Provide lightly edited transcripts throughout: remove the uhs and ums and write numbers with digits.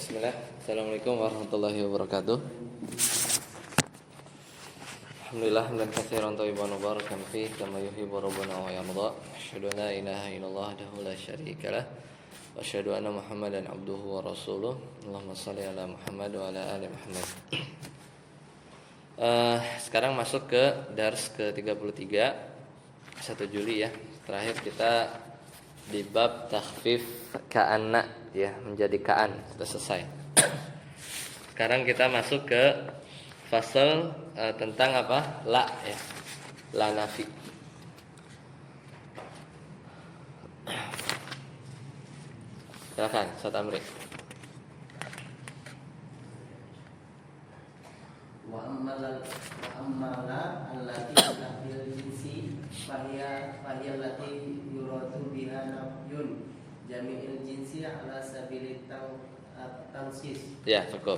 Bismillah. Assalamualaikum warahmatullahi wabarakatuh. Alhamdulillah hamdan katsiran thayyiban mubarakan fi kama yuhibbu rabbuna wa yarda. Asyhadu an la ilaha illallah wahdahu la syarika lah. Wa asyhadu anna Muhammadan abduhu wa rasuluh. Allahumma shalli ala Muhammad wa ala ali Muhammad. Sekarang masuk ke dars ke-33 1 Juli ya. Terakhir kita di bab takhfif ka'anna ya, menjadi ka'an, sudah selesai. Sekarang kita masuk ke fasal tentang apa? La ya. La nafi. Silakan, Ustaz Amri. Wa ammala allati nafil jinsi fahiya allati yuradu biha nafyun jami'il jinsi ala sabili tansis. Ya, cukup.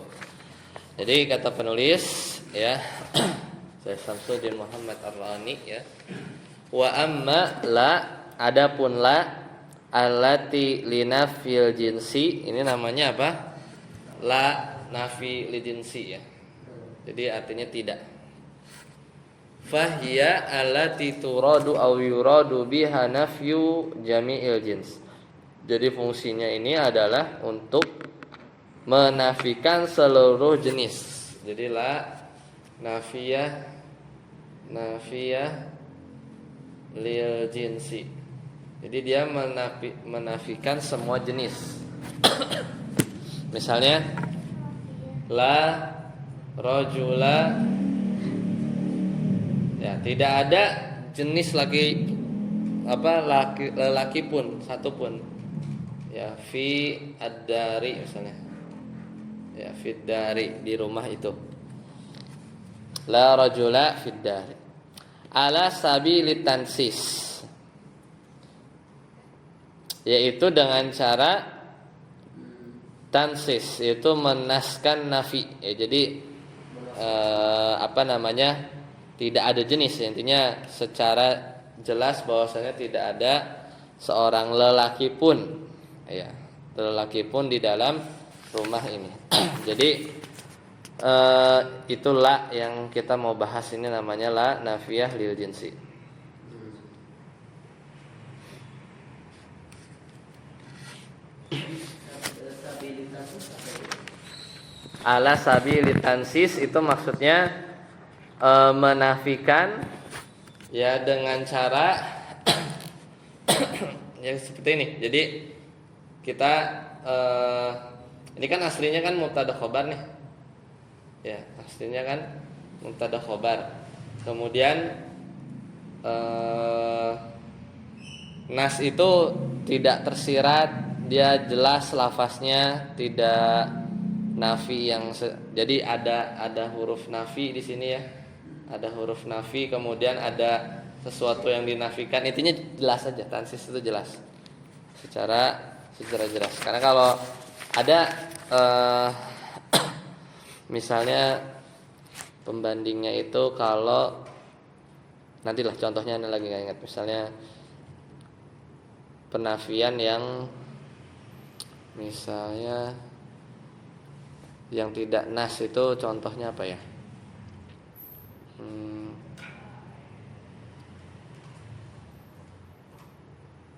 Jadi kata penulis ya, saya Samsuddin Muhammad Ar-Rani ya. Wa amma la, adapun la allati linafil jinsi, ini namanya apa? La nafi li jinsi ya. Jadi artinya tidak. Fahiya allati turadu aw yuradu biha nafyu jami'il jins. Jadi fungsinya ini adalah untuk menafikan seluruh jenis. Jadi la nafiyah lil jinsi. Jadi dia menafikan semua jenis. Misalnya la rajula, ya tidak ada jenis lelaki pun satu pun ya, fi ad-dari misalnya ya, fi dari di rumah itu, la rajula fi dari, ala sabili tansis, yaitu dengan cara tansis, yaitu menaskan nafi ya. Jadi tidak ada jenis, intinya secara jelas bahwasanya tidak ada seorang lelaki pun ya, lelaki pun di dalam rumah ini. Jadi itulah yang kita mau bahas ini, namanya la nafiyah lil jinsi. Ala sabili tansis itu maksudnya menafikan ya dengan cara yang seperti ini. Jadi kita ini kan aslinya kan mubtada khobar nih. Ya, aslinya kan mubtada khobar. Kemudian nas itu tidak tersirat, dia jelas lafaznya, tidak nafi yang jadi ada huruf nafi di sini ya. Ada huruf nafi, kemudian ada sesuatu yang dinafikan. Intinya jelas saja, tansis itu jelas. Secara jelas. Karena kalau ada misalnya pembandingnya itu, kalau nantilah contohnya ini lagi nggak ingat. Misalnya penafian yang misalnya yang tidak nas itu contohnya apa ya?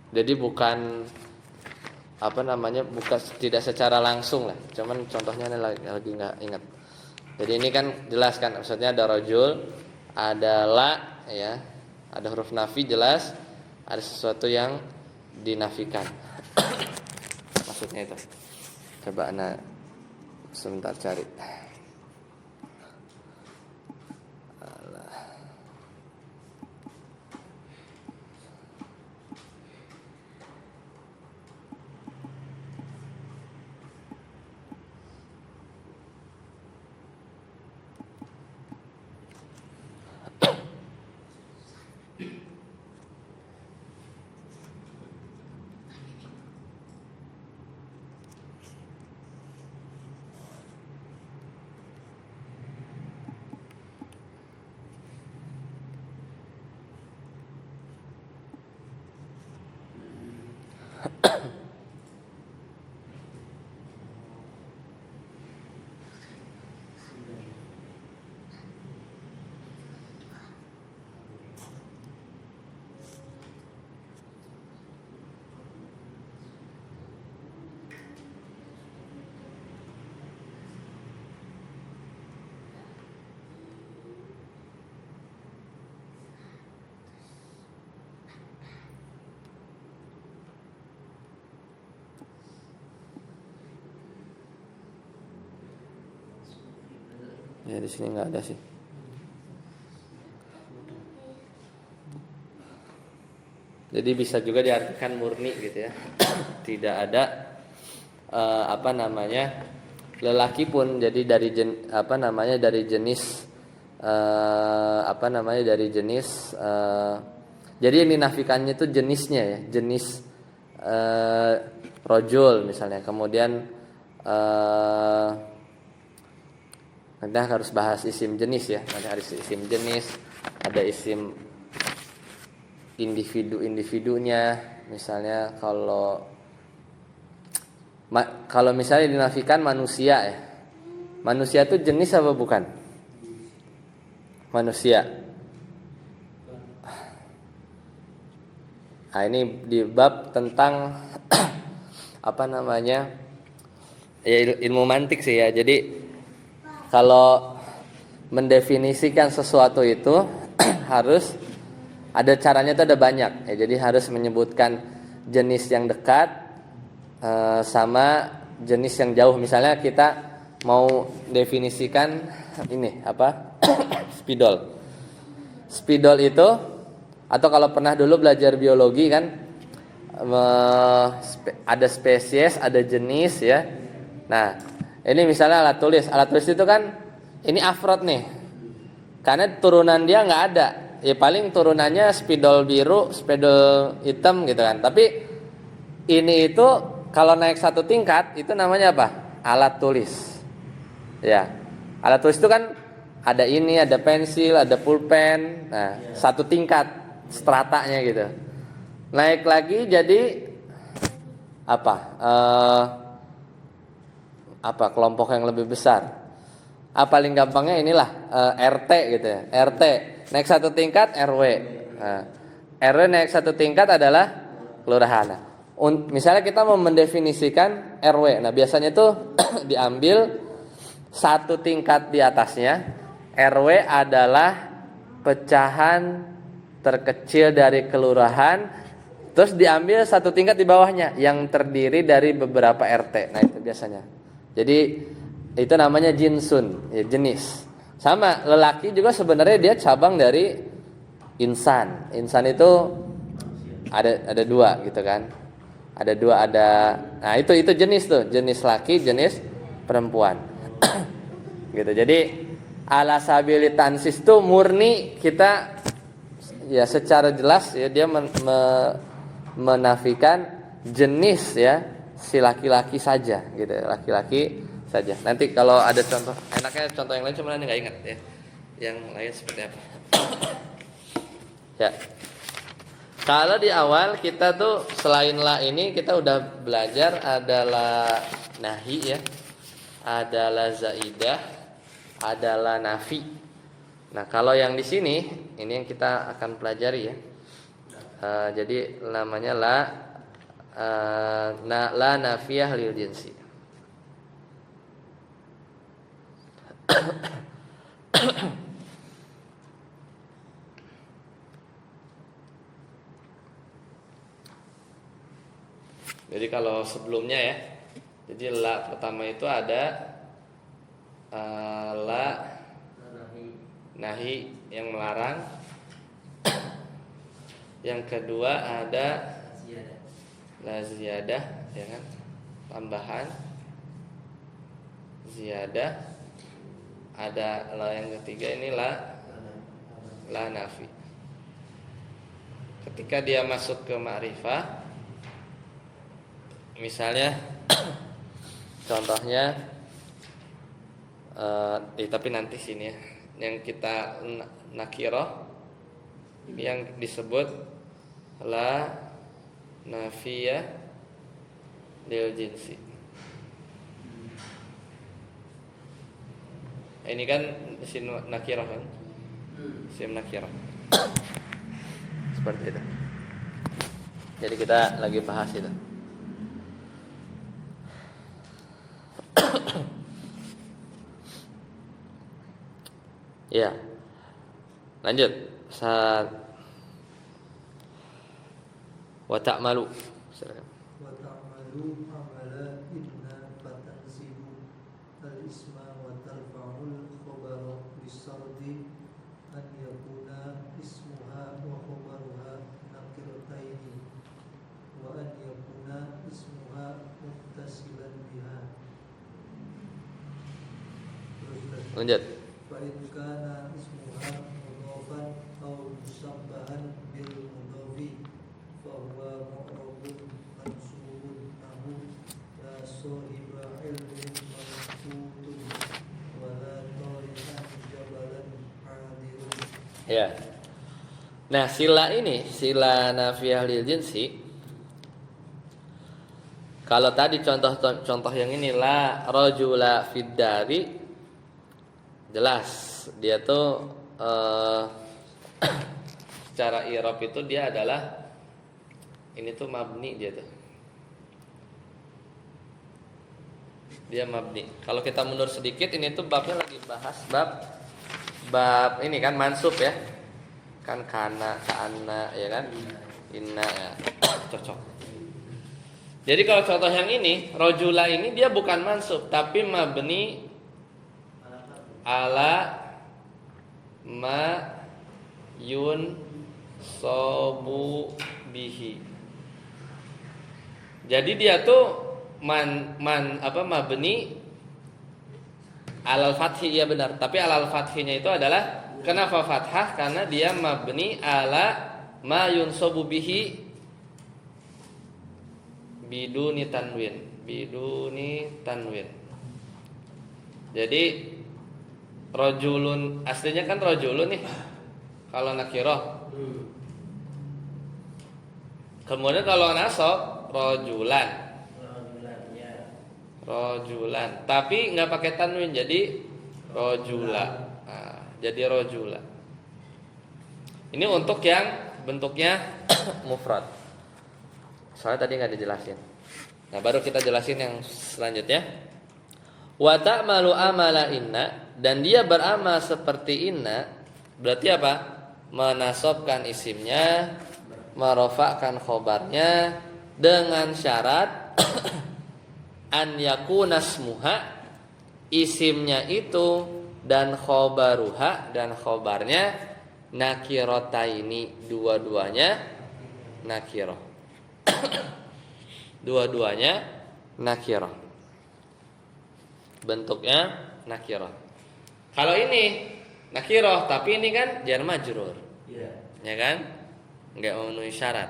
Jadi bukan bukan tidak secara langsung lah. Cuman contohnya ini lagi nggak ingat. Jadi ini kan jelas kan, maksudnya ada rajul, ada la ya, ada huruf nafi jelas, ada sesuatu yang dinafikan. Maksudnya itu. Coba sebentar cari. Ya di sini nggak ada sih. Jadi bisa juga diartikan murni gitu ya. Tidak ada apa namanya lelaki pun jadi dari dari jenis dari jenis jadi yang dinafikannya itu jenisnya ya, jenis rojul misalnya. Kemudian nanti harus bahas isim jenis ya. Nanti harus isim jenis, ada isim individunya. Misalnya kalau misalnya dinafikan manusia ya. Manusia itu jenis apa bukan? Manusia. Nah, ini di bab tentang apa namanya? Ya ilmu mantik sih ya. Jadi kalau mendefinisikan sesuatu itu harus ada caranya, itu ada banyak ya. Jadi harus menyebutkan jenis yang dekat sama jenis yang jauh. Misalnya kita mau definisikan ini apa? Spidol. Spidol itu, atau kalau pernah dulu belajar biologi kan, ada spesies, ada jenis ya. Nah, ini misalnya alat tulis. Alat tulis itu kan ini afrod nih. Karena turunan dia nggak ada. Ya paling turunannya spidol biru, spidol hitam gitu kan. Tapi ini itu kalau naik satu tingkat itu namanya apa? Alat tulis. Ya. Alat tulis itu kan ada ini, ada pensil, ada pulpen. Nah, satu tingkat stratanya gitu. Naik lagi jadi apa? Kelompok yang lebih besar. Paling gampangnya inilah RT gitu ya. RT naik satu tingkat RW. Nah, RW naik satu tingkat adalah kelurahan. Nah, misalnya kita mau mendefinisikan RW. Nah, biasanya tuh diambil satu tingkat di atasnya. RW adalah pecahan terkecil dari kelurahan, terus diambil satu tingkat di bawahnya yang terdiri dari beberapa RT. Nah, itu biasanya. Jadi itu namanya jinsun, ya, jenis. Sama lelaki juga sebenarnya dia cabang dari insan. Insan itu ada dua gitu kan. Ada dua, nah itu jenis tuh, jenis laki, jenis perempuan. Gitu. Jadi alasabilitansis itu murni kita ya secara jelas ya dia menafikan jenis ya si laki-laki saja gitu, laki-laki saja. Nanti kalau ada contoh, enaknya contoh yang lain cuma nggak ingat ya. Yang lain seperti apa? Ya. Kalau di awal kita tuh selain la ini kita udah belajar adalah nahi ya, adalah zaidah, adalah nafi. Nah kalau yang di sini ini yang kita akan pelajari ya. Jadi namanya la nafiyah lil jinsi. Jadi kalau sebelumnya ya, jadi la pertama itu ada la nahi yang melarang. Yang kedua ada la ziyadah ya kan, tambahan ziyadah. Ada la yang ketiga ini la nafi. Ketika dia masuk ke ma'rifah, misalnya contohnya tapi nanti sini ya, yang kita nakirah yang disebut la nafiyah lil jinsi. Ini kan isim nakirah kan? Isim nakirah. Seperti itu. Jadi kita lagi bahas itu. Ya. Lanjut. Wa ta'malu. Silakan. Wa ta'malu amala inna fatansibu al-isma wa tarfa'ul khabara Lanjut. فإن كان اسمها مضافا أو مشبها بالمضاف فهو معرب منصوب نحو لا صاحب علم منقوط ولا طارئا جبلا حاضر. Ya. Nah, sila ini, sila nafiyah lil jinsi. Kalau tadi contoh yang ini la rajula fid dari, jelas dia tuh secara i'rab itu dia adalah ini tuh mabni, dia tuh. Dia mabni. Kalau kita mundur sedikit, ini tuh babnya lagi bahas bab ini kan mansub ya. Kan kana, kana ya kan? Inna ya. Cocok. Jadi kalau contoh yang ini, rajula ini dia bukan mansub tapi mabni ala ma yun sobu bihi. Jadi dia tuh mabni alal fathi, ya benar. Tapi alal fathinya itu adalah kenapa fathah? Karena dia mabni ala ma yun sobu bihi biduni tanwin. Jadi rajulun aslinya kan rajulun nih kalau nakirah. Kemudian kalau nasab rajulan. Rajulan. Tapi nggak pakai tanwin jadi rajula. Nah, jadi rajula. Ini untuk yang bentuknya mufrad. Soalnya tadi nggak dijelasin. Nah, baru kita jelasin yang selanjutnya. Wa ta'malu amala inna, dan dia beramal seperti inna. Berarti apa? Menasabkan isimnya, merofakkan khobarnya dengan syarat an yakuna smuha, isimnya itu dan khobaruha, dan khobarnya nakirataini, dua-duanya nakirah. Dua-duanya nakirah, bentuknya nakirah. Kalau ini nakirah tapi ini kan jar majrur, ya kan, nggak memenuhi syarat,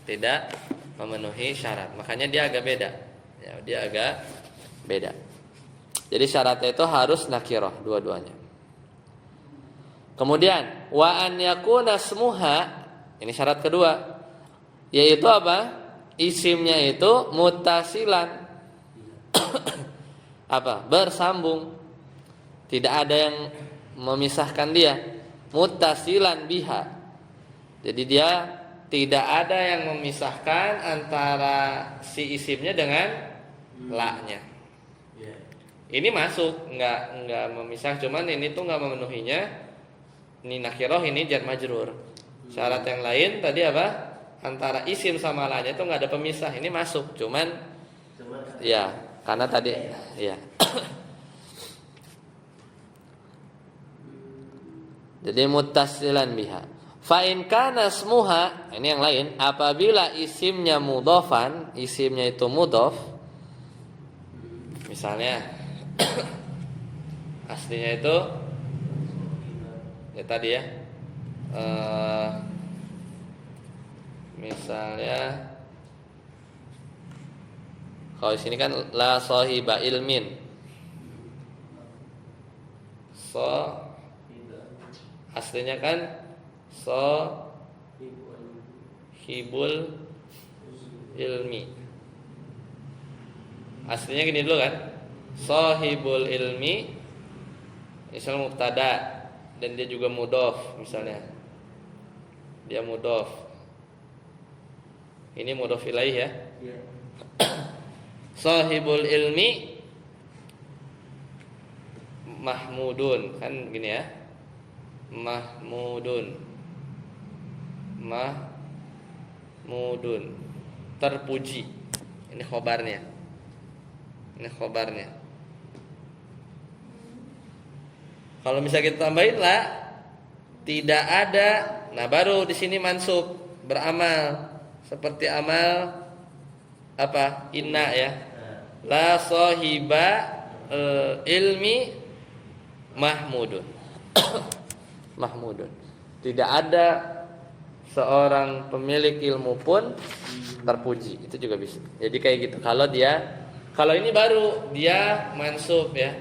tidak memenuhi syarat, makanya dia agak beda. Ya, dia agak beda. Jadi syaratnya itu harus nakirah dua-duanya. Kemudian wa an yakuna smuha, ini syarat kedua, yaitu apa? Isimnya itu muttasilan. Apa? Bersambung. Tidak ada yang memisahkan dia. Muttasilan biha. Jadi dia tidak ada yang memisahkan antara si isimnya dengan la-nya. Ini masuk, enggak memisah, cuman ini tuh enggak memenuhinya. Ini nakirah, ini jar majrur. Syarat yang lain tadi apa? Antara isim sama la-nya itu enggak ada pemisah. Ini masuk, cuman ya, karena tadi ya. Jadi muttasilan biha. Fa in kana smuha, ini yang lain, apabila isimnya mudhafan, isimnya itu mudhaf. Misalnya aslinya itu ya tadi ya. Misalnya kalau di sini kan la sahiba ilmin. Aslinya kan hibul ilmi. Aslinya gini dulu kan, sahibul ilmi misal mubtada dan dia juga mudhof, misalnya dia mudhof, ini mudhof ilaih ya. Sahibul ilmi mahmudun, kan gini ya, mahmudun terpuji. Ini khobarnya. Kalau misalnya kita tambahin la, tidak ada. Nah, baru di sini mansub, beramal seperti amal apa? Inna ya. La sahiba ilmi mahmudun. Mahmudun. Tidak ada seorang pemilik ilmu pun terpuji. Itu juga bisa. Jadi kayak gitu. Kalau ini baru dia mansub ya.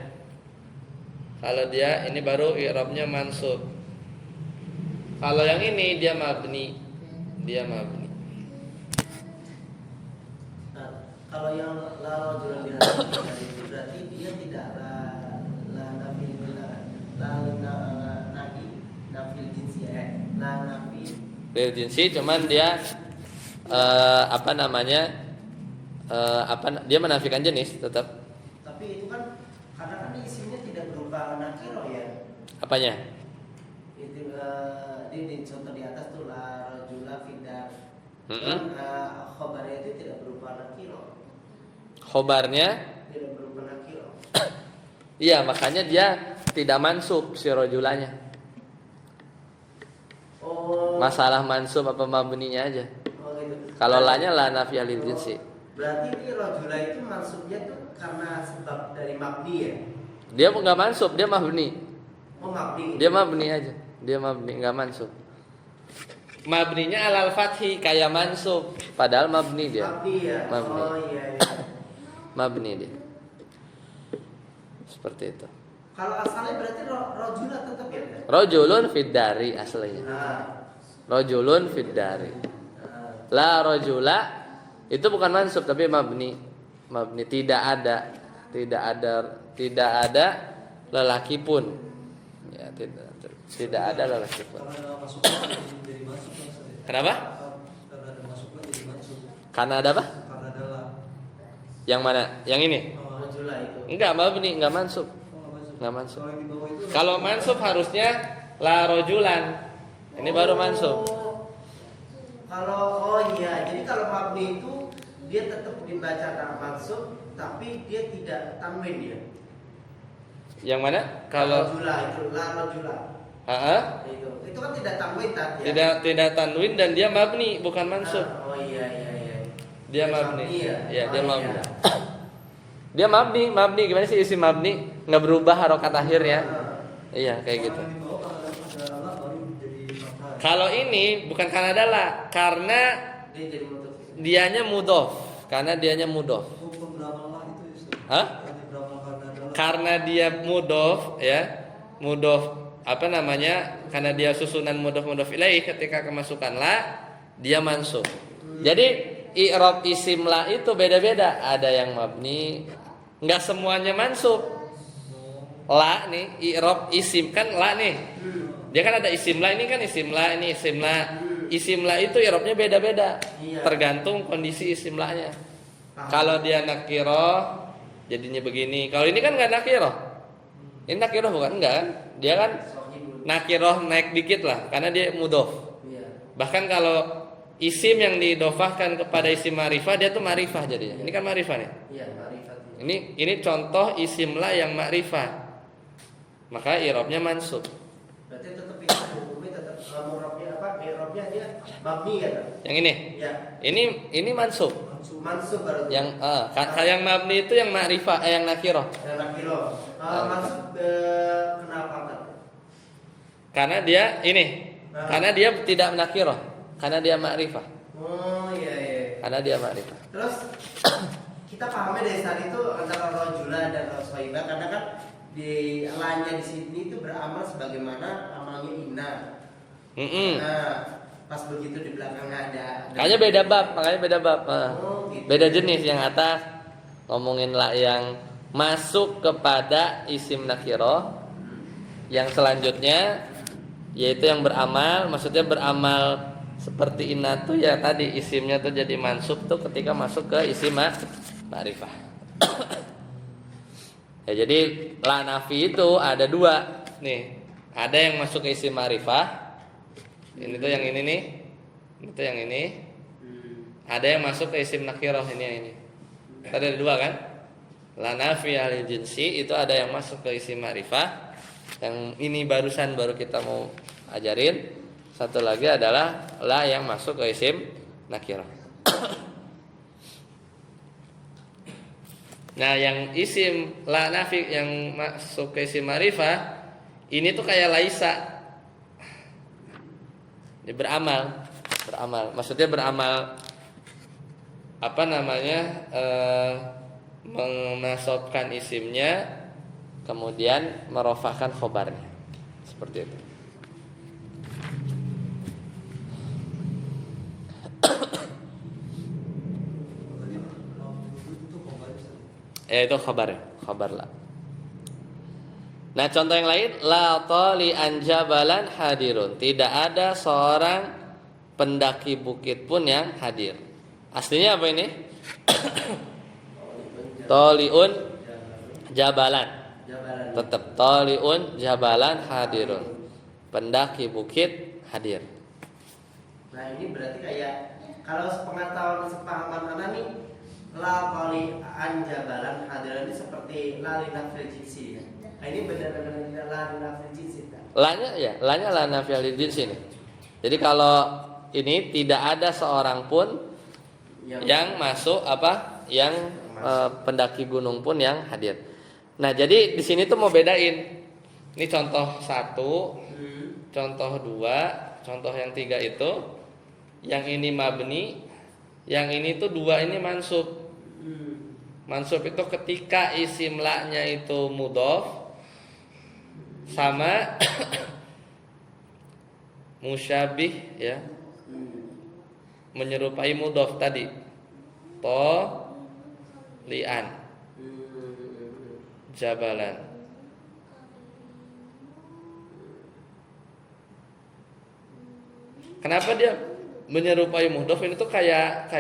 Kalau dia ini baru i'rabnya mansub. Kalau yang ini dia mabni. Dia mabni. Nah, kalau yang la rajula biha itu berarti dia tidak la nafil jinsi la nafi Lil jinsi cuman dia dia menafikan jenis tetap. tapi itu kan karena kan isimnya tidak berupa nakiro ya. Apanya? Itu di contoh di atas tuh la rajula fidar. Mm-mm. Khobarnya itu tidak berupa nakiro. Khobarnya Tidak berupa nakiro. iya, makanya dia tidak mansub si rojulanya. Oh. Masalah mansub apa mabninya aja. Oh gitu. Kalau lanya la nafiyah lil jinsi. Berarti ini rajula itu maksudnya tuh karena sebab dari mabni ya. Dia nggak mansub, dia mabni. Oh mabni. Dia mabni aja. Dia mabni, nggak mansub. Mabninya alal fathi kayak mansub, padahal mabni dia. Mabni ya. Mabni. Oh iya iya. Mabni dia. Seperti itu. Kalau asalnya berarti rajula tetap ya. Rojulun fid dari aslinya. Nah. Rojulun fid dari. Nah. La rojula itu bukan mansub tapi mabni. Mabni tidak ada lelaki pun. Ya, tidak ada lelaki pun. Karena ada masuknya jadi masuk kan, Ustaz, ya? Kenapa? Karena ada masuknya jadi masuk. Karena ada apa? Karena ada la. Yang mana? Yang ini? Oh, Rajula itu. Enggak, mabni, enggak mansub. nggak masuk. Nggak masuk. Kalau yang di bawah itu Kalau mansub harusnya la rojulan. Ini baru mansub. Oh iya, jadi kalau mabni itu dia tetap dibaca mansub, tapi dia tidak tanwin ya. Yang mana? Kalau rajula itu la rajula. Itu kan tidak tanwin tadi ya. tidak tanwin dan dia mabni bukan mansub. Oh iya. Dia mabni. Ya, Ya, dia oh, mabni. iya. Dia mabni gimana sih isim mabni? Nggak berubah harokat akhirnya. Iya, kayak gitu. Kalau yang di bawah ada la baru jadi fathah. Kalau ini bukan karena adalah, karena Dia jadi mutus. dianya mudof. Karena dianya mudof. Hukum beramal lah itu ya, Ustaz. Hah? Yang beramal karena ada la. Karena dia mudof, ya, mudof apa namanya? Karena dia susunan mudof ilaih ketika kemasukan la, dia mansub. Jadi i'rab isim la itu beda-beda. Ada yang mabni, nggak semuanya mansub. La nih, i'rab isim kan la nih. Dia kan ada isim la, ini kan isim la, ini isim la. Isim la itu i'rabnya beda-beda. Iya. Tergantung kondisi isim la-nya. Kalau dia nakiroh jadinya begini. Kalau ini kan nggak nakiroh. Ini nakiroh bukan enggak kan? Dia kan nakiroh naik dikit lah karena dia mudof. Iya. Bahkan kalau isim yang didofahkan kepada isim ma'rifah dia tuh ma'rifah jadinya. Ini kan ma'rifah nih. Iya, ma'rifat. Ini contoh isim la yang ma'rifah. Maka i'rabnya mansub. Berarti tetap itu hukumnya tetap murabnya apa? I'rabnya dia mabni ya kan? Yang ini. Ya. Ini mansub. Mansub baru. Yang mabni itu yang ma'rifah, yang nakiroh. Dan nakiro. Mansub kenapa kan? Karena dia ini. Karena dia tidak nakiroh. Karena dia ma'rifah. Oh iya. Karena dia ma'rifah. Terus kita pahamnya dari tadi itu antara rajula dan sohibah karena kan di lanya di sini itu beramal sebagaimana amalnya inna. Nah, pas begitu di belakang ada. Makanya beda bab, Oh, gitu. Beda jenis yang atas ngomongin la yang masuk kepada isim nakiroh. Yang selanjutnya yaitu yang beramal, maksudnya beramal seperti inna tuh ya tadi isimnya tuh jadi mansub tuh ketika masuk ke isim ma'rifah. Ya jadi la nafi itu ada dua nih. Ada yang masuk ke isim ma'rifah. Ini tuh yang ini nih. Ini tuh yang ini. Ada yang masuk ke isim nakirah ini yang ini. Ada dua kan? La nafi al jinsi itu ada yang masuk ke isim ma'rifah. Yang ini barusan baru kita mau ajarin. Satu lagi adalah la yang masuk ke isim nakirah. Nah, yang isim la nafi yang masuk ke isim ma'rifah Ini tuh kayak laisa. Dia beramal. Maksudnya beramal apa namanya? Menasobkan isimnya kemudian merofahkan khobarnya. Seperti itu. Itu khabar lah. Nah, contoh yang lain, la tali anjabalan hadirun. Tidak ada seorang pendaki bukit pun yang hadir. Aslinya apa ini? Taliun jabalan. Tetap taliun jabalan hadirun. Pendaki bukit hadir. Nah, ini berarti kayak kalau sepahaman anak nih, la tali anjabalan hadirun ini seperti la linafil jinsi ya. Nah, ini benar-benar la linafil jinsi kan? Lanya la nafil jinsi ini. Jadi kalau ini tidak ada seorang pun yang masuk pendaki gunung pun yang hadir. Nah, jadi di sini tuh mau bedain. Ini contoh 1, contoh 2, contoh yang 3 itu. Yang ini mabni, yang ini tuh 2 ini mansub. Mansub itu ketika isim la-nya itu mudhof sama musyabih ya. Menyerupai mudhof tadi. Lian jabalan. Kenapa dia menyerupai mudhof? Ini tuh kayak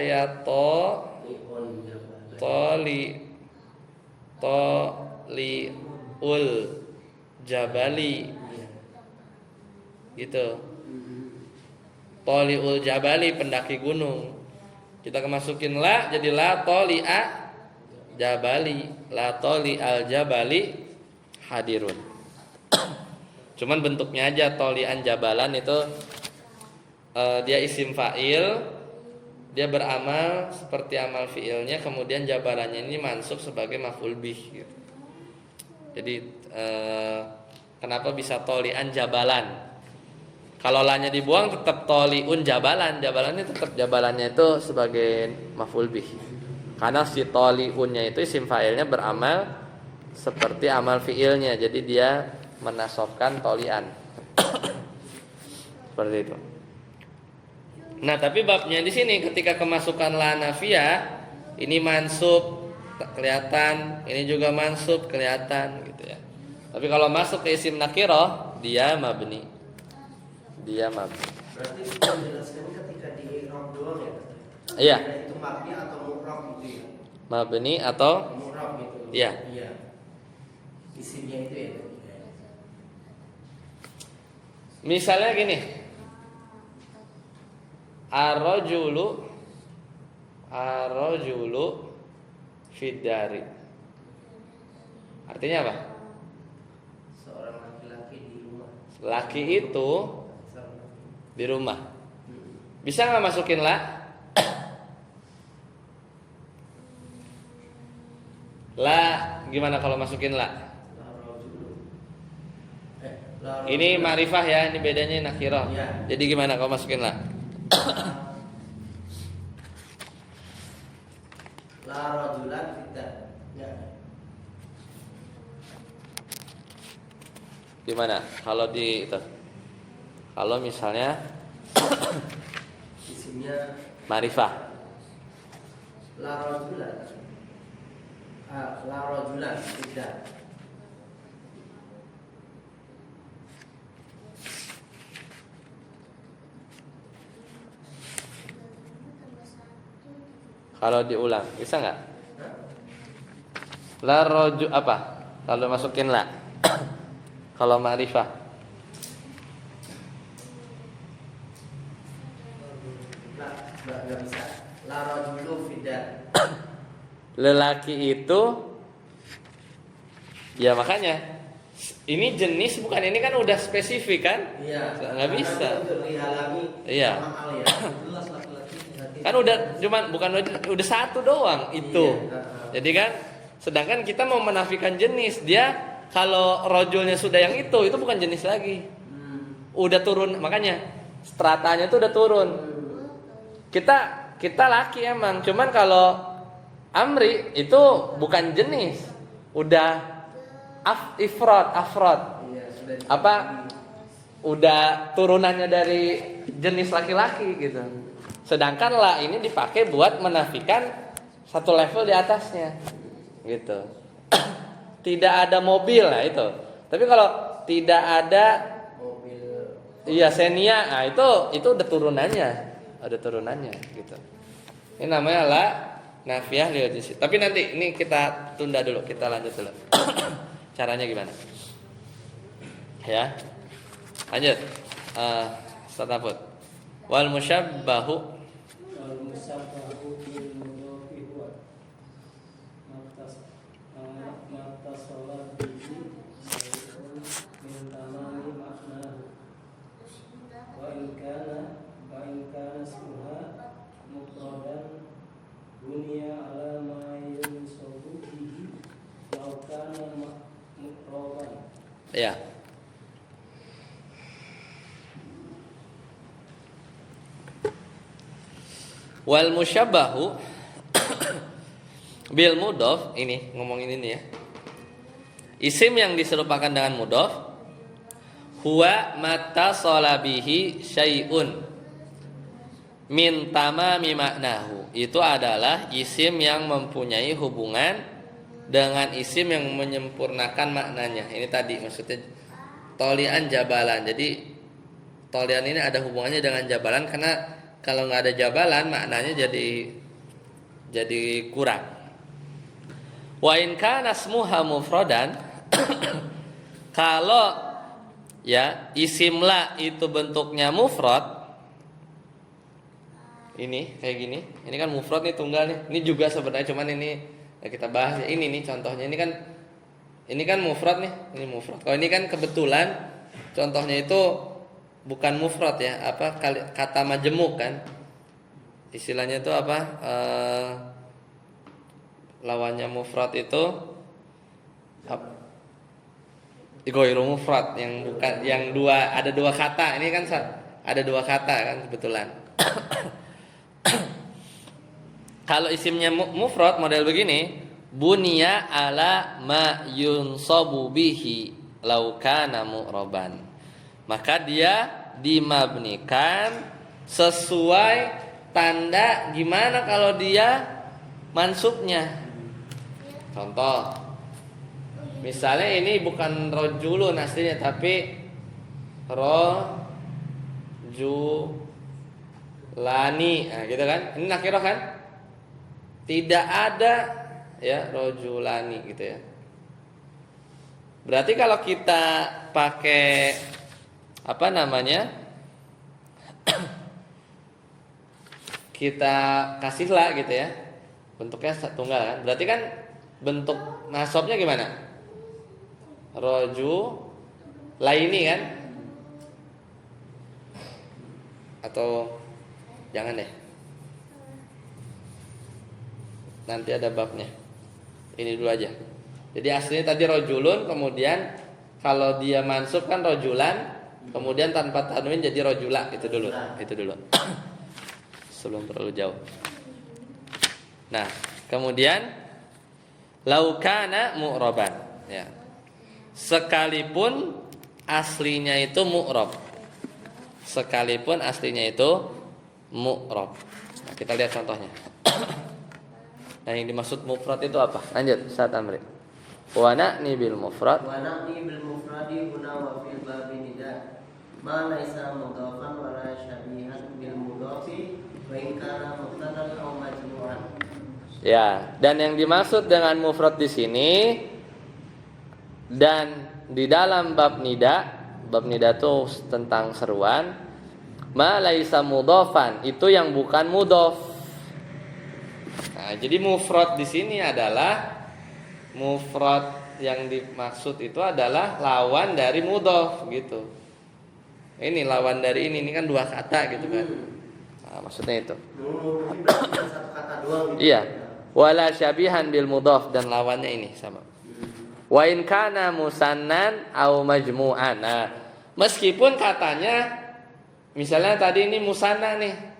ul jabali gitu. Ul jabali pendaki gunung. Kita kemasukin la jadi la toli'a jabali, la toli al jabali hadirun. Cuman bentuknya aja toli'an jabalan itu dia isim fa'il, dia beramal seperti amal fi'ilnya, kemudian jabalannya ini mansub sebagai maf'ul bih gitu. Jadi kenapa bisa toli'an jabalan? Kalau lanya dibuang tetap toli'un jabalan. Jabalannya tetap jabalannya itu sebagai maf'ul bih. Karena si toli'unnya itu isim fa'ilnya beramal seperti amal fi'ilnya. Jadi dia menasobkan toli'an. Seperti itu. Nah, tapi babnya di sini ketika kemasukan la nafiyah, ini mansub kelihatan, ini juga mansub kelihatan gitu ya. Tapi kalau masuk ke isim nakirah, dia mabni. Berarti sudah menjelaskan ketika di i'rab doang ya? Iya. Itu mabni atau mu'rab gitu ya? Mabni atau mu'rab gitu. Iya. Isimnya itu ya. Misalnya gini. Ar-rajulu fiddari. Artinya apa? Seorang laki-laki di rumah. Laki itu di rumah. Bisa nggak masukin la? La gimana kalau masukin la? Ini ma'rifah ya, ini bedanya nakirah. Ya. Jadi gimana kalau masukin la? La rajulan fiddar. Ya. Gimana kalau di itu? Kalau misalnya Isimnya ma'rifah. la rajulan fiddar. Kalau diulang bisa nggak? La roju apa? Kalau masukin la. Kalau ma'rifah. Nggak bisa. La rajulu fiddar. Lelaki itu ya makanya ini jenis bukan, ini kan udah spesifik kan? Iya. Nggak bisa. Dihalangi Iya. sama hal ya. Jelas laki-laki. Kan udah udah satu doang itu. Iya. Jadi kan sedangkan kita mau menafikan jenis, dia kalau rojulnya sudah yang itu bukan jenis lagi. Udah turun, makanya stratanya tuh udah turun. Kita laki emang, cuman kalau amri itu bukan jenis, udah afrod. Iya, sudah Apa? Udah turunannya dari jenis laki-laki gitu. Sedangkan la ini dipakai buat menafikan satu level di atasnya, gitu. Tidak ada mobil, nah itu. Tapi kalau tidak ada mobil. iya senia, nah itu udah turunannya, gitu. Ini namanya la nafiyah lil jinsi. Tapi nanti ini kita tunda dulu, kita lanjut dulu. Caranya gimana? Ya. Lanjut. Ustaz Afud. Wal musyabbahu والمشبه بالمضاف هو ما اتصل به شيء من تمام معناه وإن كان اسمها مفردا بني على ما ينصب به لو كان مفردا. ya. Wal musyabbahu bil mudhaf, ini ngomongin ini ya. Isim yang diserupakan dengan mudhaf huwa mattasala bihi syai'un min tamami maknahu. Itu adalah isim yang mempunyai hubungan dengan isim yang menyempurnakan maknanya. Ini tadi maksudnya tolian jabalan. Jadi tolian ini ada hubungannya dengan jabalan, karena kalau nggak ada jabalan maknanya jadi kurang. Wa in kana ismuha mufradan kalau ya isim la itu bentuknya mufrad, ini kayak gini. Ini kan mufrad nih, tunggal nih. Ini juga sebenarnya, cuman ini ya kita bahas ya. Ini nih contohnya, ini kan mufrad nih, ini mufrad. Kalau ini kan kebetulan contohnya itu bukan mufrad ya, apa kata majemuk kan, istilahnya itu apa, lawannya mufrad itu ghairu mufrad, yang bukan, yang ada dua kata. Ini kan ada dua kata kan kebetulan. Kalau isimnya mufrad model begini, bunya ala ma yunsabu bihi law kana mu'raban, maka dia dimabnikan sesuai tanda gimana kalau dia mansubnya. Contoh, misalnya ini bukan rojulun aslinya, tapi rojulani, nah gitu kan, ini nakirah kan, tidak ada ya rojulani gitu ya. Berarti kalau kita pakai apa namanya, kita kasihlah gitu ya, bentuknya tunggal kan, berarti kan bentuk nasabnya gimana? Roju laini kan? Atau jangan deh, nanti ada babnya, ini dulu aja. Jadi aslinya tadi rojulun, kemudian kalau dia mansub kan rojulan, kemudian tanpa tanwin jadi rojula. Itu dulu. Sebelum terlalu jauh. Nah, kemudian laukana mu'roban, ya. Sekalipun aslinya itu mu'rob. Sekalipun aslinya itu mu'rob. Nah, kita lihat contohnya. Nah, yang dimaksud mufrad itu apa? Lanjut, Ustaz Amri. Wa na'ni bil mufrad. Wa na'ni bil mufradi huna wa fil babi nida. Ma laisa mudhafan wa la syabihan bil mudhafi wa in kana mufradan aw majmu'an. Ya, dan yang dimaksud dengan mufrad di sini dan di dalam bab nida itu tentang seruan, ma laisa mudhafan, itu yang bukan mudhaf. Nah, jadi mufrad di sini adalah mufrad yang dimaksud itu adalah lawan dari mudhaf gitu. Ini lawan dari ini kan dua kata gitu kan. Nah, maksudnya itu. Mungkin berarti satu kata doang gitu. Iya. Wala syabihan bil mudhaf, dan lawannya ini sama. Wa in kana musannan au majmu'an. Nah, meskipun katanya misalnya tadi ini musanna nih.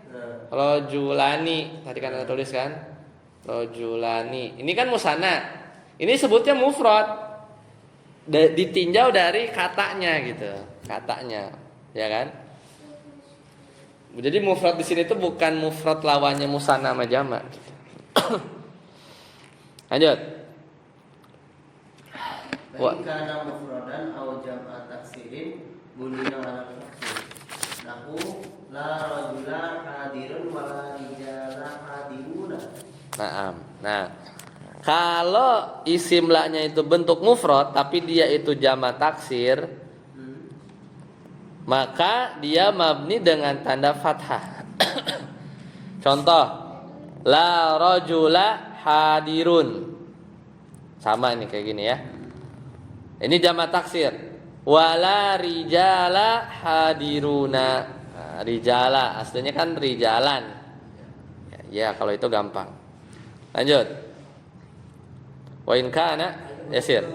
Rojulani, tadi kan ada tulis kan? Rojulani. Ini kan musanna. Ini sebutnya mufrad. Ditinjau dari katanya gitu. Katanya, ya kan? Jadi mufrad di sini itu bukan mufrad lawannya musanna sama jamak. Lanjut. Baik kana mufradan aw jam'a taksirin bunina ala taksir. Nahu la rajula hadirun wa la rijala hadiruna. Nah, kalau isim la-nya itu bentuk mufrad tapi dia itu jamak taksir, maka dia mabni dengan tanda fathah. Contoh, la rajula hadirun. Sama ini kayak gini ya. Ini jamak taksir. Wala rijala hadiruna. Nah, rijala aslinya kan rijalan. Ya, kalau itu gampang. Lanjut. Wa in kana yasir.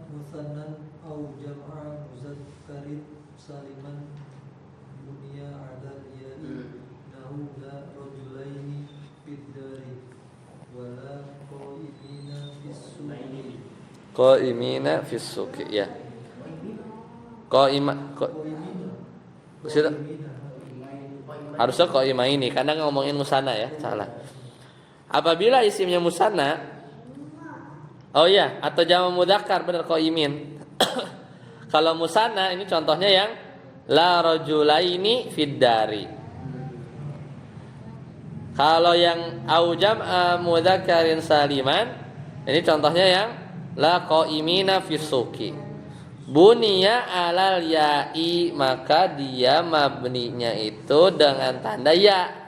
Musannan au jam'a muzakkarin saliman bunya ala ya'i nahu la rajulaini fid dari wala qaimina fis-suqi. Qaimina fis suqi ya. Harusnya qaima ini karena ngomongin musanna ya, salah. Apabila isimnya musanna, oh iya, atau jamak mudzakkar benar qaimin. Kalau musanna ini contohnya yang la rajulaini fid dari. Kalau yang au jam'a mudzakkarin saliman, ini contohnya yang la qaimina fis suqi. Bunya alal ya'i, maka dia mabninya itu dengan tanda ya.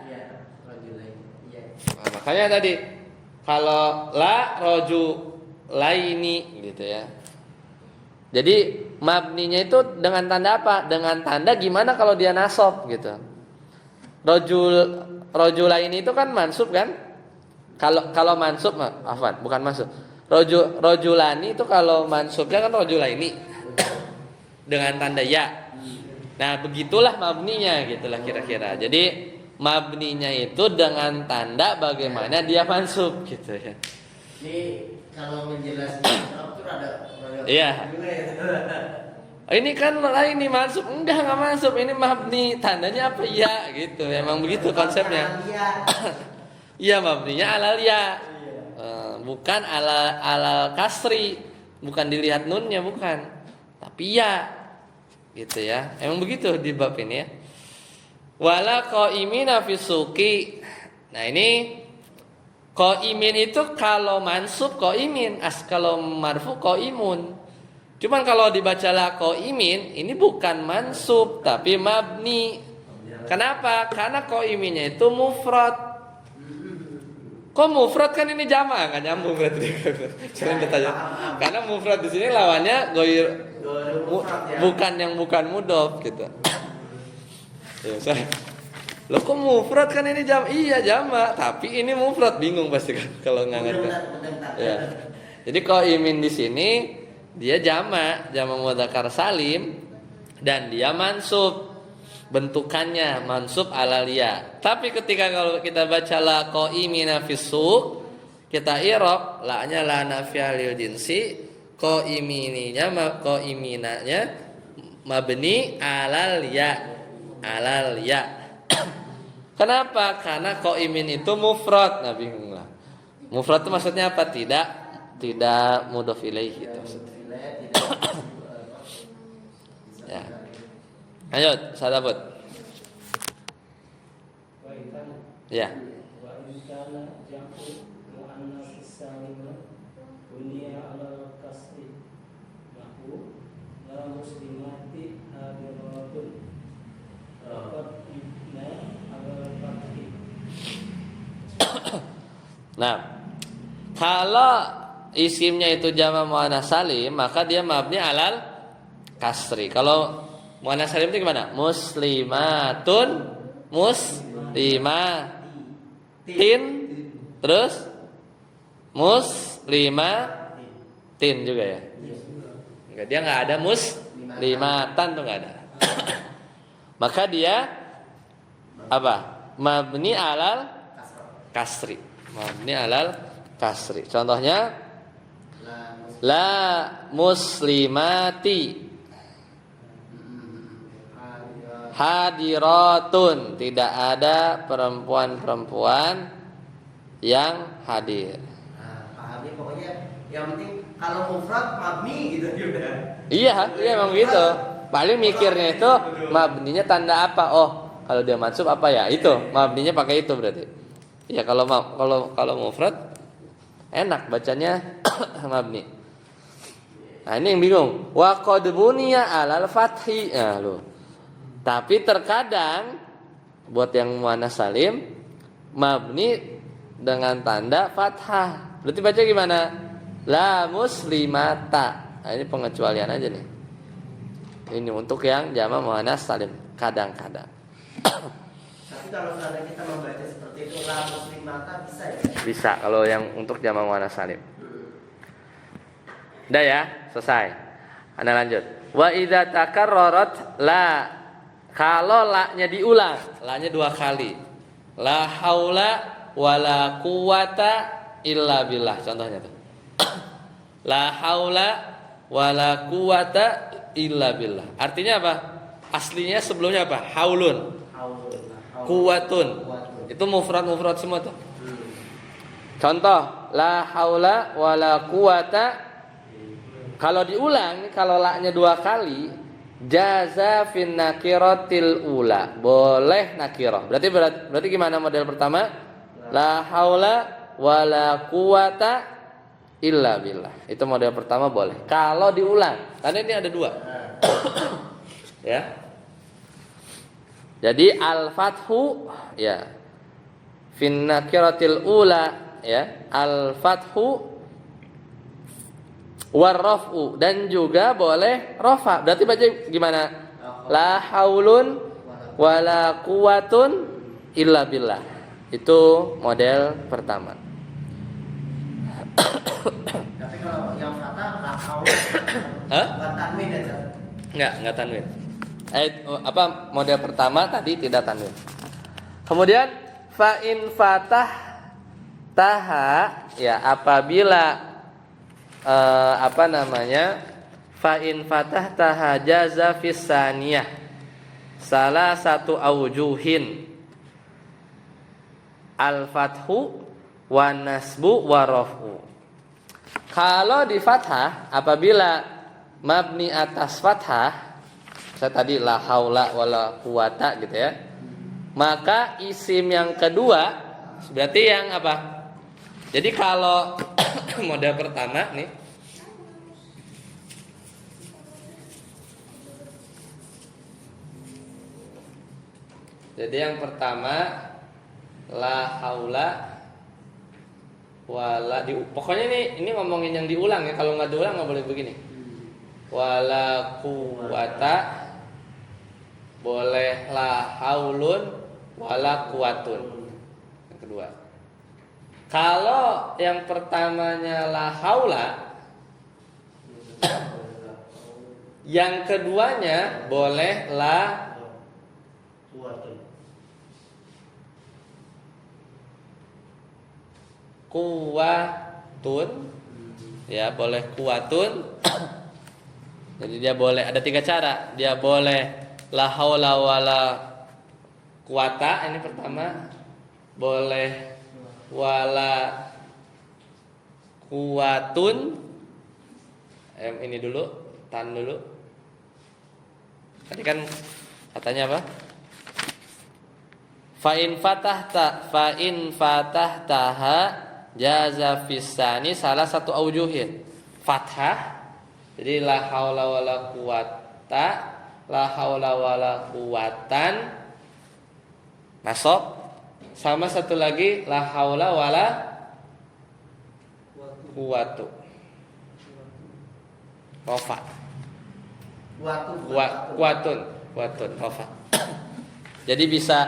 Nah, makanya tadi kalau la rajulaini gitu ya. Jadi mabninya itu dengan tanda apa? Dengan tanda gimana kalau dia nasab gitu. Rajulaini itu kan mansub kan? Kalau mansub afwan, bukan mansub. Rajulani itu kalau mansubnya kan rajulaini dengan tanda ya. Nah, begitulah mabninya gitulah kira-kira. Jadi mabninya itu dengan tanda bagaimana dia mansub gitu ya. Ini kalau menjelaskan itu ada Iya. Ini kan ini mansub, enggak mansub, ini mabni, tandanya apa ya gitu. Emang begitu konsepnya. Iya, mabninya alal ya. Bukan alal kasri, bukan dilihat nunnya bukan. Tapi ya gitu ya. Emang begitu di bab ini ya. Wala qaimina fis suqi. Nah, ini qaimin itu kalau mansub qaimin, kalau marfu qaimun. Cuman kalau dibaca la qaimin ini bukan mansub tapi mabni. Kenapa? Karena qaiminnya itu mufrad. Kok mufrad kan ini jamak, enggak nyambung berarti. Sering bertanya. Karena mufrad di sini lawannya goir bukan yang bukan mudhof gitu. Ya, saya. Loh kok mufrad kan ini jamak? Iya jamak, tapi ini mufrad, bingung pasti kan kalau nggak ngerti. Ya. Jadi qaimin di sini dia jamak mudzakkar salim dan dia mansub. Bentukannya mansub alal ya. Tapi ketika kalau kita baca la qaimina fis suq, kita i'rab la-nya la nafiyah lil jinsi, qaiminnya qaiminanya mabni alal ya. Alal ya. Kenapa? Karena qaimin itu mufrad. Nah, bingung lah. Mufrad itu maksudnya apa? Tidak mudhof ilaihi itu maksudnya. Ya. Lanjut, Sadabut. Ya. Wa in kana jam'u muannas salim bunya ala kasri nahu la muslimati hadiratun rapat ibna ala fathi. Nah, kalau isimnya itu jamak muannas salim, maka dia mabni alal kasri. Kalau muannas salim itu gimana? Muslimatun, muslimatin, terus muslimatin. tin juga ya. Enggak, dia nggak ada muslimatan tuh nggak ada. Maka dia apa? Mabni alal kasri. Mabni alal kasri. Contohnya la muslimati hadiratun, tidak ada perempuan-perempuan yang hadir. Nah, pahami pokoknya yang penting kalau mufrad mabni gitu udah. Iya, emang gitu. Paling mikirnya itu mabninya tanda apa? Oh, kalau dia mansub apa ya? Itu mabninya pakai itu berarti. Ya kalau mufrad enak bacanya mabni. Nah, ini yang bingung. Wa qad buniya alal fathi. Nah, lu. Tapi terkadang buat yang muannas salim mabni dengan tanda fathah. Berarti baca gimana? La muslimata. Nah, ini pengecualian aja nih. Ini untuk yang jama muannas salim kadang-kadang. Tapi kalau misalnya kita membaca seperti itu la muslimata bisa ya? Bisa kalau yang untuk jama muannas salim. Udah ya, selesai. Anda lanjut. Wa idza takarrarat la, kalau la-nya diulang, la-nya 2 kali. La haula wala quwata illa billah, contohnya tuh. La haula wala quwata illa billah. Artinya apa? Aslinya sebelumnya apa? Haulun. Quwatun. Itu mufrad semua tuh. Contoh, la haula wala quwata. Kalau diulang, kalau la-nya 2 kali, jaza fin nakiratil ula, boleh nakirah. Berarti gimana model pertama? La haula wala quwata illa billah. Itu model pertama boleh. Kalau diulang, karena ini ada 2. Ya. Jadi al-fathu ya. Fin nakiratil ula ya, al-fathu warraf'u, dan juga boleh rafa. Berarti baca gimana? La haulun wala quwatun illa billah. Itu model pertama. Tapi kalau yang fathah la haula. Hah? Bukan tanwin ya. Enggak tanwin. Model pertama tadi tidak tanwin. Kemudian fa in fatah taha ya, apabila fa in fatah tahajaza fis saniyah salah satu aujuhin al fathu wa nasbu wa raf'u. Kalau di fathah, apabila mabni atas fathah, saya tadi la haula wala quwata gitu ya, maka isim yang kedua berarti yang apa? Jadi kalau model pertama nih, jadi yang pertama la haula wala pokoknya ini ngomongin yang diulang ya. Kalau nggak diulang nggak boleh begini. Wala quwata, boleh la haulun wala quwatun. Yang kedua. Kalau yang pertamanya la haula, yang keduanya boleh la quwatun. Ya, boleh quwatun. Jadi dia boleh, ada 3 cara. Dia boleh la haula wala quwata, ini pertama. Boleh wala quwatun. Ini dulu, tan dulu. Tadi kan katanya apa? Fa in fatahtaha jaza fisani salah satu aujuhin. Fathah. Jadi la haula wala quwata, la haula wala quwatan. Nasab. Sama satu lagi la haula wala quwatu. Rafa. Quwatun rafa. Jadi bisa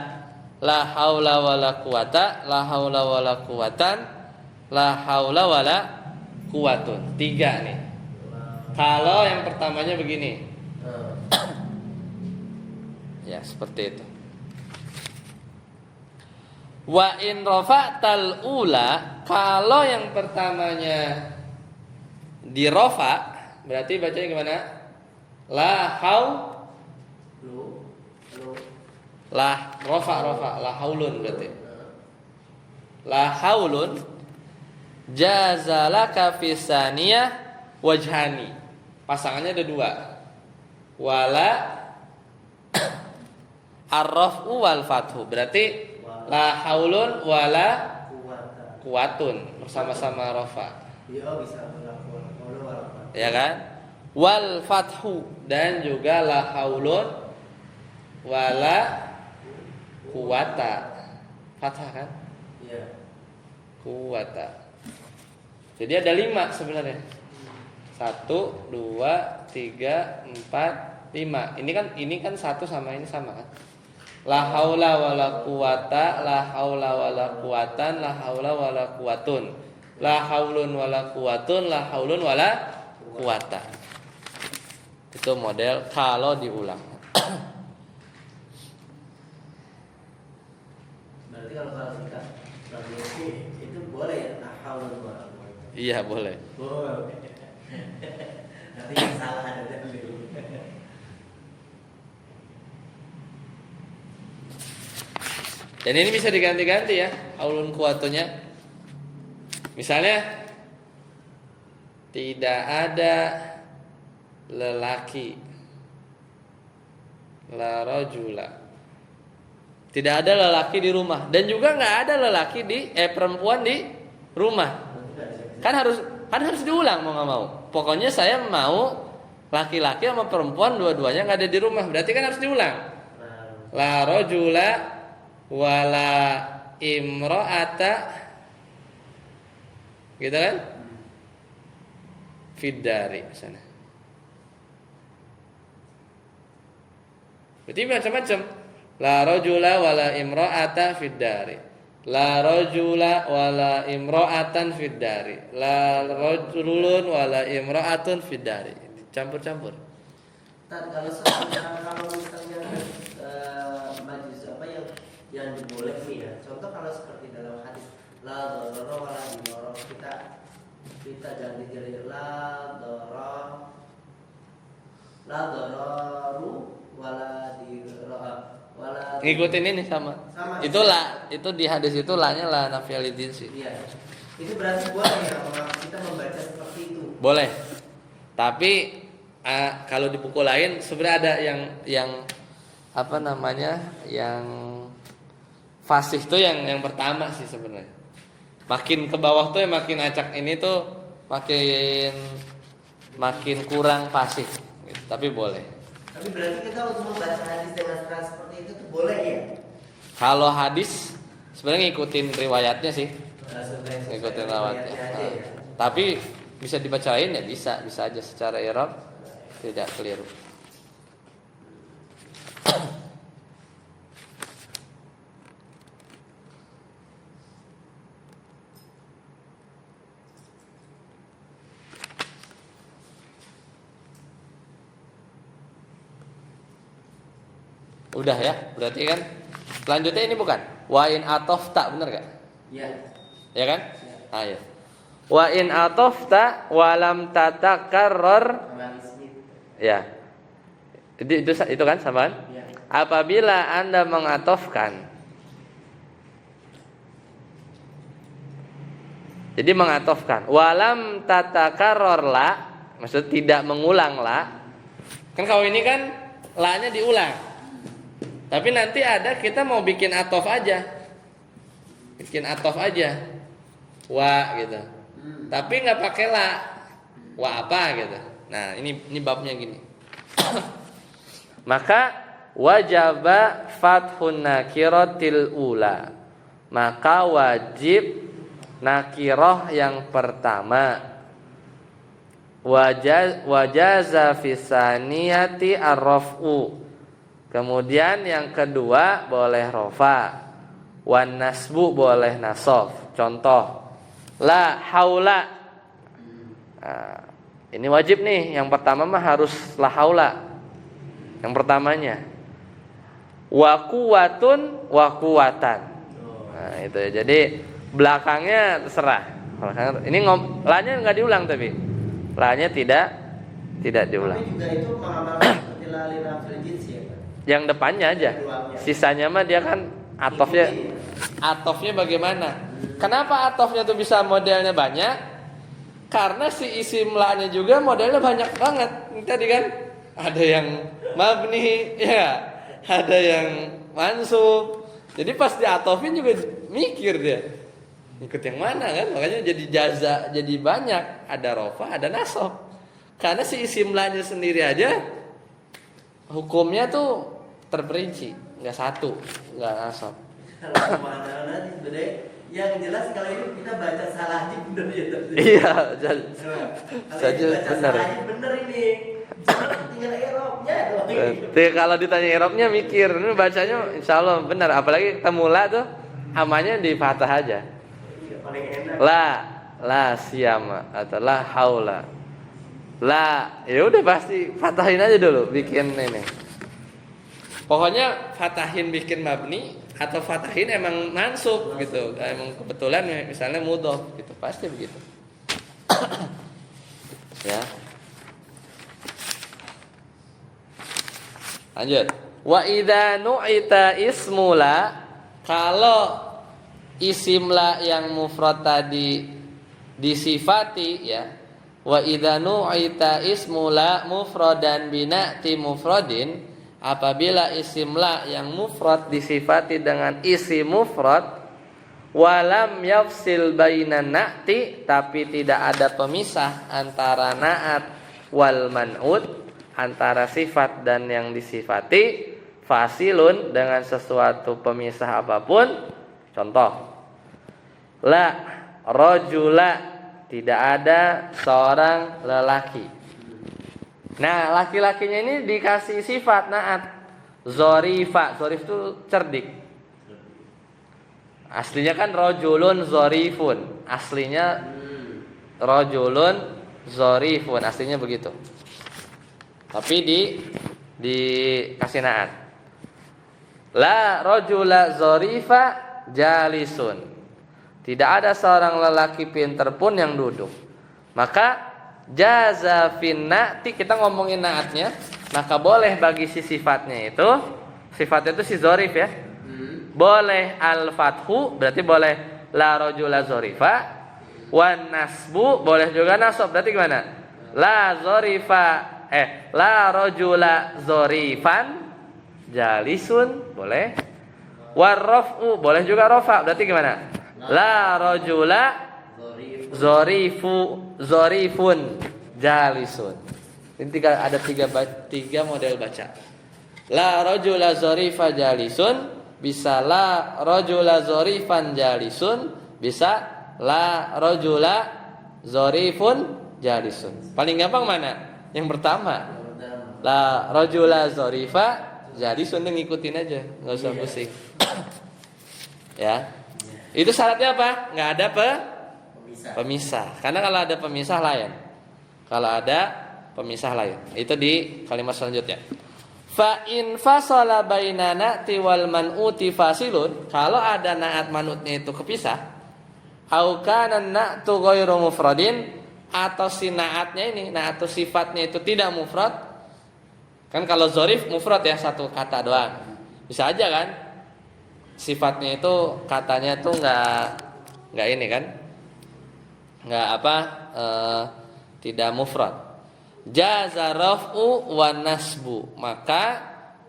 la haula wala quwata, la haula wala quwatan, la haula wala quwatun. 3 nih. Kalau yang pertamanya begini. Ah. Ya, seperti itu. Wa in rafa'tal ula, kalau yang pertamanya di rafa, berarti bacanya gimana? La haul Lu. la rafa la haulun berarti. La haulun jazalaka fisaniyah wajhani. Pasangannya ada dua. Wala arrafu wal fathu. Berarti la haulun wala Kuwata. kuwatun bersama-sama rafa. Iya bisa melakukan walaupun. Ya kan? Wal fathu dan juga la haulun wala kuwata. Fathah kan? Iya. Kuwata. Jadi ada 5 sebenarnya. 1, 2, 3, 4, 5. Ini kan 1 sama ini sama kan? La haula wala quwata, la haula wala quwatan, la haula wala quwatun. La haulun wala quwatun, la haulun wala quwata. Itu model kalau diulang. Berarti kalau kita itu boleh ya tahawul wala quwata. Iya, boleh. Boleh. Nanti yang salah ada dulu. Dan ini bisa diganti-ganti ya, haulun kuwatunya. Misalnya tidak ada lelaki, la rajula. Tidak ada lelaki di rumah dan juga nggak ada lelaki perempuan di rumah. Kan harus diulang mau nggak mau. Pokoknya saya mau laki-laki sama perempuan dua-duanya nggak ada di rumah. Berarti kan harus diulang. La rajula wala imro'ata, gitu kan? Fiddari sana. Berarti macam-macam. La rajula wala imro'ata fiddari. La rajula wala imro'atan fiddari. La rajulun wala imro'atun fiddari. Campur-campur. Kalau misalnya majlis apa yang boleh nih ya. Contoh kalau seperti dalam hadis la dharara wala dirar, kita ganti jadi la dhararu wala dirar. Ngikutin ini sama. Itu la, itu di hadis itu la-nya la nafiyalidin sih. Iya. Itu berarti boleh ya kalau kita membaca seperti itu. Boleh. Tapi kalau di buku lain sebenarnya ada yang apa namanya? Yang fasih tuh yang pertama sih sebenarnya. Makin ke bawah tuh makin acak ini tuh makin kurang fasih. Gitu. Tapi boleh. Tapi berarti kita untuk membaca hadis dengan cara seperti itu tuh boleh ya? Kalau hadis sebenarnya ngikutin riwayatnya sih. Ngikutin riwayatnya. Aja ya. Tapi bisa dibacain ya bisa aja secara i'rab tidak keliru. Udah ya, berarti kan selanjutnya ini bukan wa in atofta, bener gak? Iya. Ya kan? Ayo. Wa in atofta wa lam tatakarrar. Ya. Itu kan sama kan? Ya. Apabila Anda mengatofkan. Jadi mengatofkan walam tatakarrar la, maksud tidak mengulang la. Kan kalau ini kan la-nya diulang. Tapi nanti ada kita mau bikin atof aja. Bikin atof aja. Wa gitu. Tapi enggak pakai la. Wa apa gitu. Nah, ini babnya gini. Maka wajaba fathun nakiratil ula. Maka wajib nakirah yang pertama. Wajaza fisaniyati arraf'u. Kemudian yang kedua boleh rofa, wan nasbu boleh nasof. Contoh, la haula. Nah, Ini wajib nih. Yang pertama mah harus la haula. Yang pertamanya. Wa quwwatun wa quwwatan. Nah, itu ya. Jadi belakangnya terserah. Ini la-nya enggak diulang tapi. La-nya tidak diulang. Tapi juga itu mengamalkan seperti la li nafil jins ya, Pak? Yang depannya aja. Sisanya mah dia kan atofnya. Atofnya bagaimana? Kenapa atofnya tuh bisa modelnya banyak? Karena si isim la-nya juga modelnya banyak banget. Tadi kan ada yang mabni, ya, ada yang mansub. Jadi pas diatofin juga mikir dia. Ikut yang mana kan? Makanya jadi jaza, jadi banyak. Ada rofa, ada nasab. Karena si isim la-nya sendiri aja hukumnya tuh terperinci, nggak satu, nggak nasab. Kalau mana nanti sebenarnya yang jelas kalau ini kita baca salah aja bener ya. Iya, saja benar. Salah aja bener ini. Cuma tinggal Eropnya doang. Kalau ditanya Eropnya mikir, ini bacanya insya Allah benar. Apalagi ketemu la tuh amanya di patah aja. Iya, paling enak. La siyama atau la haula. La, ya udah pasti patahin aja dulu bikin ini. Pokoknya fatahin bikin mabni atau fatahin emang mansub gitu. Emang kebetulan misalnya mudhof gitu, pasti begitu. Ya. Lanjut. Wa idza nu'ita ismula, kalau isim la yang mufrad tadi disifati ya. Wa idza nu'ita ismula mufradan bina'ti mufradin, apabila isim la yang mufrad disifati dengan isim mufrad, walam yafsil bainan na'ti, tapi tidak ada pemisah antara na'at wal man'ut, antara sifat dan yang disifati, fasilun, dengan sesuatu pemisah apapun. Contoh, la rajula, tidak ada seorang lelaki. Nah, laki-lakinya ini dikasih sifat na'at. Zorifa, zorif itu cerdik. Aslinya kan rojulun zorifun. Aslinya rojulun zorifun. Aslinya begitu. Tapi dikasih na'at. La rojula zorifa jalisun. Tidak ada seorang lelaki pinter pun yang duduk. Maka jaza fin na'ti, kita ngomongin na'atnya, maka boleh bagi si sifatnya itu, sifatnya itu si zorif ya. Boleh al-fathu, berarti boleh la rajula zorifa. Wan nasbu, boleh juga nasab, berarti gimana? La zorifa, la rajula zorifan jalisun, boleh. Warraf'u, boleh juga rafa, berarti gimana? La rajula zorifun jalisun. Ini ada tiga model baca. La rajula zorifa jalisun, bisa la rajula zorifan jalisun, bisa la rajula zorifun jalisun. Paling gampang mana? Yang pertama. La rajula zorifa jalisun, ngikutin aja, nggak usah pusing. Ya. Itu syaratnya apa? Nggak ada pemisah. Karena kalau ada pemisah lain. Kalau ada pemisah lain. Itu di kalimat selanjutnya. Fa in fasala baina na'ti wal man'uti fasilun, kalau ada na'at man'utnya itu kepisah, au kana na'tu ghairu mufradin, atau si na'atnya ini, na'atu sifatnya itu tidak mufrad. Kan kalau zorif mufrad ya, satu kata doang. Bisa aja kan? Sifatnya itu katanya tuh nggak ini kan, nggak tidak mufrad. Jaza raf'u wa nasbu, maka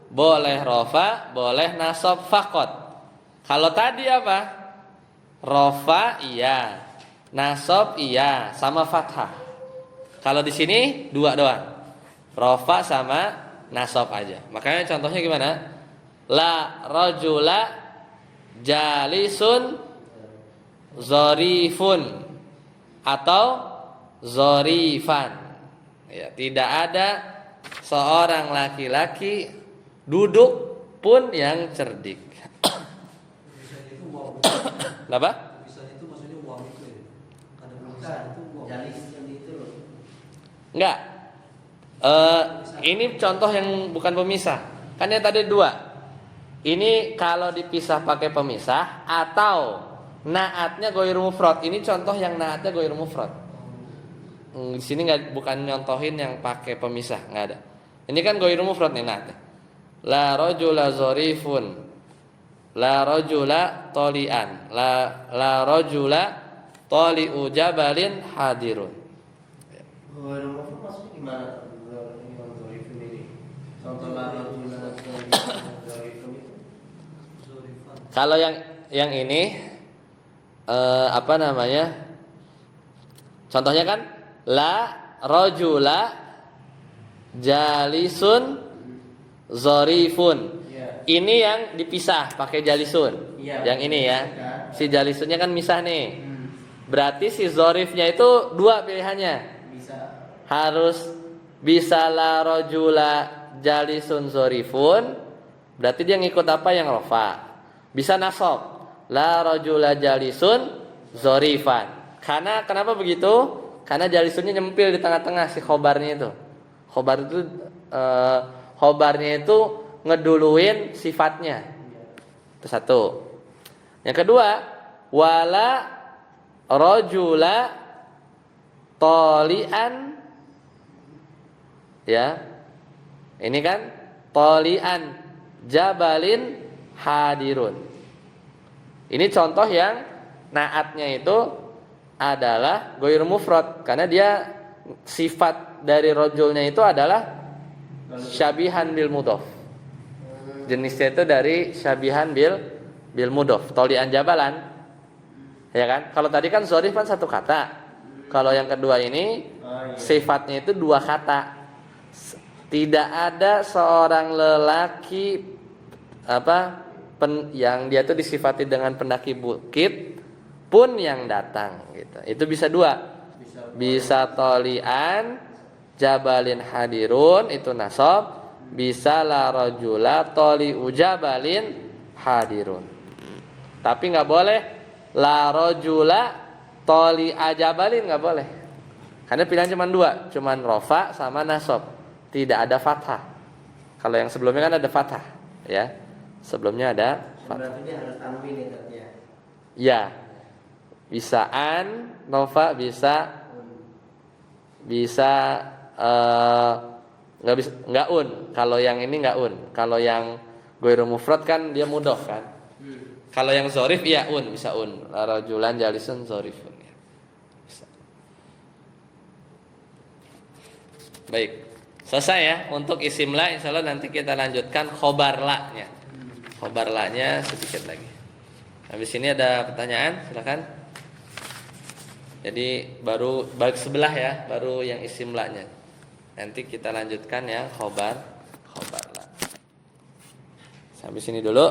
boleh rafa, boleh nasab faqat. Kalau tadi apa? Rafa iya, nasab iya, sama fathah. Kalau di sini dua doang, rafa sama nasab aja. Makanya contohnya gimana? La rajula jalisun zorifun atau zorifan. Ya, tidak ada seorang laki-laki duduk pun yang cerdik. Kenapa? Bisa itu maksudnya waw itu ya. Ada pemisah itu waw. Jalis yang itu loh. Enggak. Ini contoh yang bukan pemisah. Kan yang tadi dua. Ini kalau dipisah pakai pemisah atau naatnya goir mufrad. Ini contoh yang naatnya goir mufrad. Di sini bukan nyontohin yang pakai pemisah, nggak ada. Ini kan goir mufrad nih naatnya. La rajula zarifun. La rajula tolian. La rajula toli'u jabalin hadirun. Goir mufrad maksudnya gimana? Imam Zorifun ini. Contoh la rajula Zorifun itu. Zorifan. Kalau yang ini apa namanya? Contohnya kan la rajula jalisun zarifun. Iya. Ini yang dipisah pakai jalisun. Iya. Yang ini ya. Si jalisunnya kan misah nih. Hmm. Berarti si zarifnya itu dua pilihannya. Bisa. Harus bisa la rajula jalisun zarifun. Berarti dia ngikut apa yang rafa. Bisa nasab. La rajula jalisun zarifan. Karena kenapa begitu? Karena jalisunnya nyempil di tengah-tengah si khobarnya itu. Khobar itu khobarnya itu ngeduluin sifatnya. Itu satu. Yang kedua, wala rajula tolian, ya. Ini kan tolian jabalin hadirun. Ini contoh yang naatnya itu adalah goir mufrad karena dia sifat dari rojulnya itu adalah syabihan bil mudhof. Jenisnya itu dari syabihan bil mudhof. Tolian jabalan, ya kan? Kalau tadi kan zorif kan satu kata. Kalau yang kedua ini sifatnya itu dua kata. Tidak ada seorang lelaki yang dia tuh disifati dengan pendaki bukit pun yang datang gitu. Itu bisa dua. Bisa tolian jabalin hadirun itu nasab, bisa la rajula toli'u jabalin hadirun. Tapi nggak boleh la rajula toli'a jabalin, nggak boleh. Karena pilihan cuma dua, cuma rofa sama nasab. Tidak ada fathah. Kalau yang sebelumnya kan ada fathah, ya. Sebelumnya ada fathah. Berarti dia harus tanwin ya tadi ya. Ya. Bisa an, rofa, bisa nggak un. Kalau yang ini nggak un. Kalau yang goiru mufrad kan dia mudhof kan. Kalau yang zorif ya un, bisa un. Rajulan jalisun zorifun ya. Bisa. Baik. Selesai ya untuk isim la, insyaallah nanti kita lanjutkan khobar la-nya. Khobar la-nya sedikit lagi. Habis ini ada pertanyaan, silakan. Jadi baru balik sebelah ya, baru yang isim la-nya. Nanti kita lanjutkan ya khobar la. Sampai sini dulu.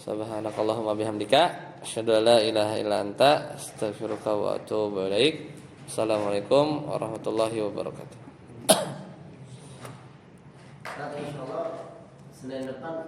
Subhanakallahumma bihamdika asyhadu an la ilaha illa anta astaghfiruka wa atubu ilaik. Assalamualaikum warahmatullahi wabarakatuh. Nanti insyaallah Senin depan